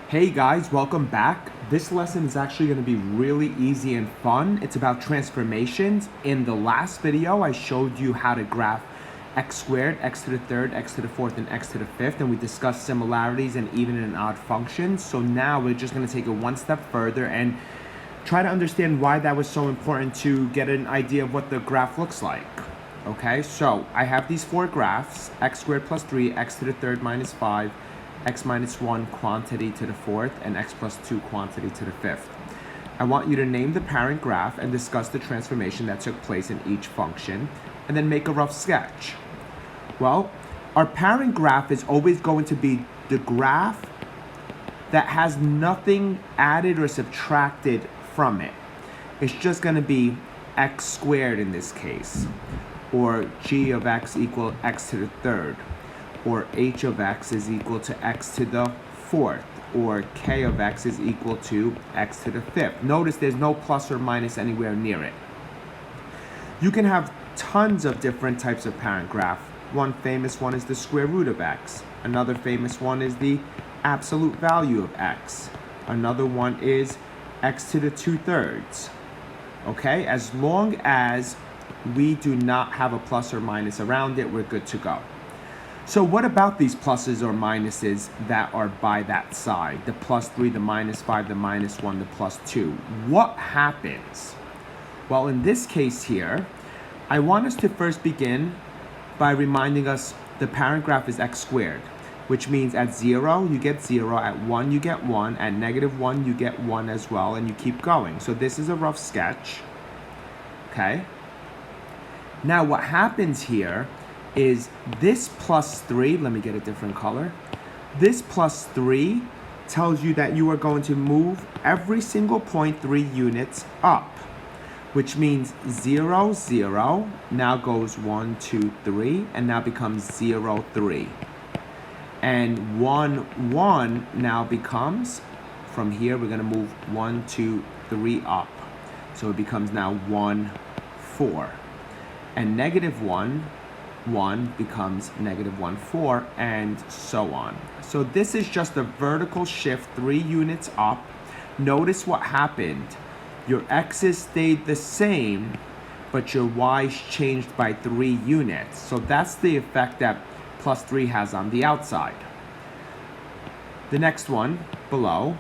Hey guys, welcome back. This lesson is actually going to be really easy and fun. It's about transformations. In the last video, I showed you how to graph x squared, x to the third, x to the fourth, and x to the fifth, and we discussed similarities and even and odd functions. So now we're just going to take it one step further and try to understand why that was so important to get an idea of what the graph looks like. Okay, so I have these four graphs: x squared plus 3, x to the third minus 5, x minus 1 quantity to the fourth, and x plus 2 quantity to the fifth. I want you to name the parent graph and discuss the transformation that took place in each function, and then make a rough sketch. Well, our parent graph is always going to be the graph that has nothing added or subtracted from it. It's just going to be x squared in this case, or g of x equal x to the third, or h of x is equal to x to the fourth, or k of x is equal to x to the fifth. Notice there's no plus or minus anywhere near it. You can have tons of different types of parent graph. One famous one is the square root of x. Another famous one is the absolute value of x. Another one is x to the 2/3. Okay, as long as we do not have a plus or minus around it, we're good to go. So what about these pluses or minuses that are by that side? The plus 3, the minus 5, the minus 1, the plus 2. What happens? Well, in this case here, I want us to first begin by reminding us the parent graph is x squared, which means at 0, you get 0, at 1, you get 1, at -1, you get 1 as well, and you keep going. So this is a rough sketch, okay? Now what happens here is this plus 3, let me get a different color. This plus 3 tells you that you are going to move every single point 3 units up, which means 0, 0 now goes 1, 2, 3, and now becomes 0, 3. And 1, 1 now becomes, from here we're going to move 1, 2, 3 up. So it becomes now 1, 4. And -1, 1 becomes -1, 4, and so on. So this is just a vertical shift 3 units up. Notice what happened. Your x's stayed the same, but your y's changed by 3 units. So that's the effect that plus 3 has on the outside. The next one below,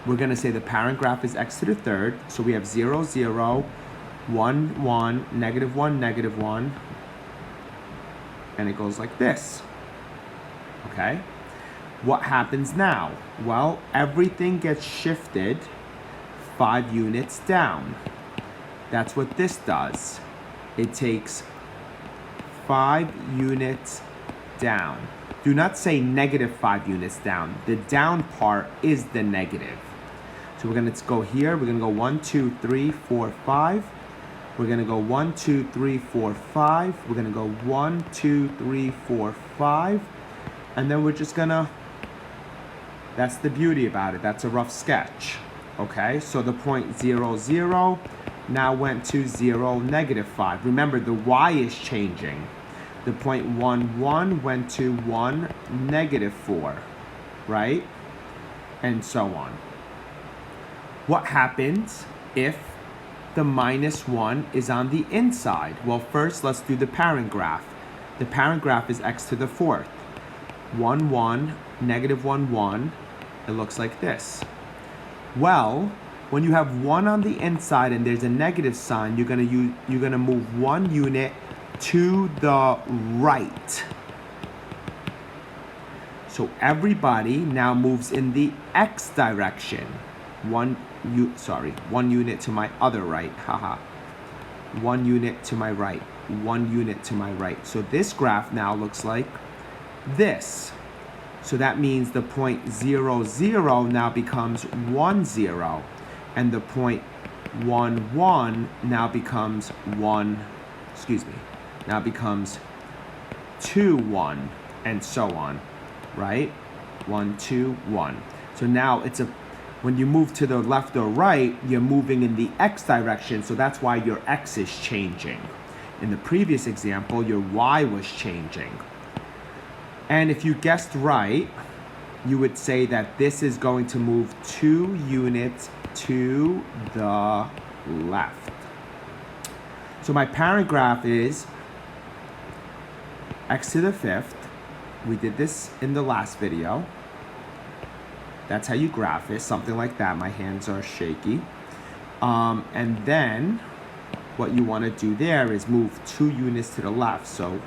we're going to say the parent graph is x to the third. So we have 0, 0, 1, 1, -1, -1, and it goes like this. Okay? What happens now? Well, everything gets shifted 5 units down. That's what this does. It takes 5 units down. Do not say -5 units down. The down part is the negative. So we're going to go here. We're going to go 1, 2, 3, 4, 5. We're going to go 1, 2, 3, 4, 5. We're going to go 1, 2, 3, 4, 5. And then we're just going to, that's the beauty about it. That's a rough sketch. Okay, so the point 0, 0 now went to 0, -5. Remember, the y is changing. The point 1, 1 went to 1, -4, right? And so on. What happens if the -1 is on the inside? Well, first let's do the parent graph. The parent graph is x to the fourth. 1, 1, -1, 1. It looks like this. Well, when you have 1 on the inside and there's a negative sign, you're gonna move 1 unit to the right. So everybody now moves in the x direction. One unit to my other right, haha. 1 unit to my right, 1 unit to my right. So this graph now looks like this. So that means the point 0, 0 now becomes 1, 0. And the point 1, 1 now becomes now becomes 2, 1, and so on, right? 1, 2, 1. So now when you move to the left or right, you're moving in the x direction, so that's why your x is changing. In the previous example, your y was changing. And if you guessed right, you would say that this is going to move 2 units to the left. So my parent graph is x to the 5th. We did this in the last video. That's how you graph it, something like that. My hands are shaky. And then what you want to do there is move 2 units to the left. So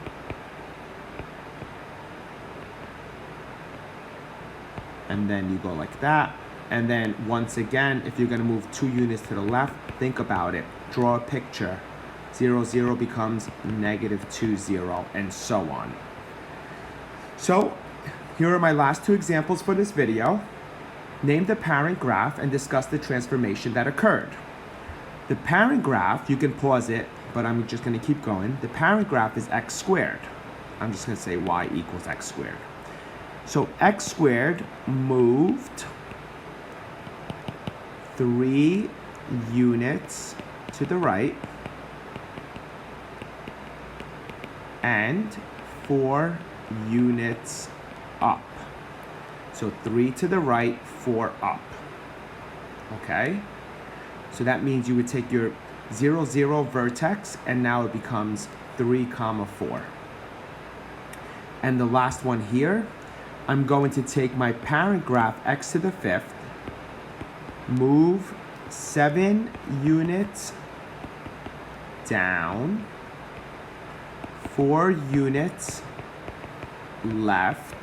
and then you go like that. And then once again, if you're going to move 2 units to the left, think about it. Draw a picture. 0, 0 becomes -2, 0, and so on. So here are my last 2 examples for this video. Name the parent graph and discuss the transformation that occurred. The parent graph, you can pause it, but I'm just going to keep going. The parent graph is x squared. I'm just going to say y equals x squared. So x squared moved 3 units to the right and 4 units up. So 3 to the right, 4 up. Okay? So that means you would take your 0, 0 vertex, and now it becomes 3, 4. And the last one here, I'm going to take my parent graph x to the 5th, move 7 units down, 4 units left.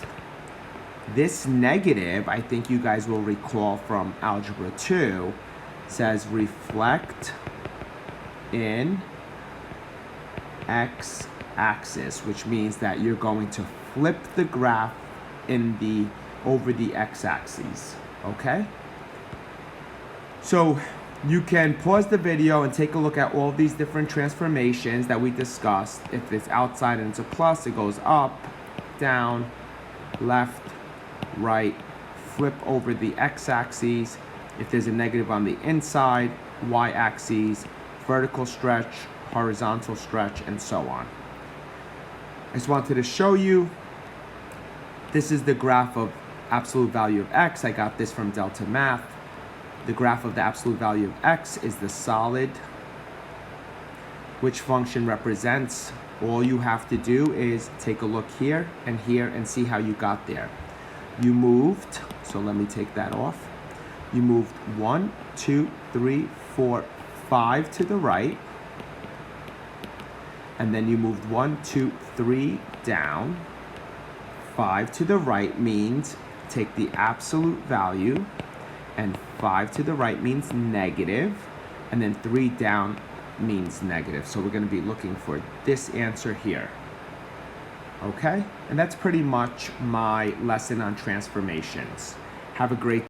This negative, I think you guys will recall from Algebra 2, says reflect in x-axis, which means that you're going to flip the graph over the x-axis, okay? So you can pause the video and take a look at all these different transformations that we discussed. If it's outside and it's a plus, it goes up, down, left, right, flip over the x-axis. If there's a negative on the inside, y-axis, vertical stretch, horizontal stretch, and so on. I just wanted to show you, this is the graph of absolute value of x. I got this from Delta Math. The graph of the absolute value of x is the solid. Which function represents? All you have to do is take a look here and see how you got there. You moved, so let me take that off. You moved 1, 2, 3, 4, 5 to the right. And then you moved 1, 2, 3 down. 5 to the right means take the absolute value, and 5 to the right means negative, and then 3 down means negative. So we're going to be looking for this answer here. Okay? And that's pretty much my lesson on transformations. Have a great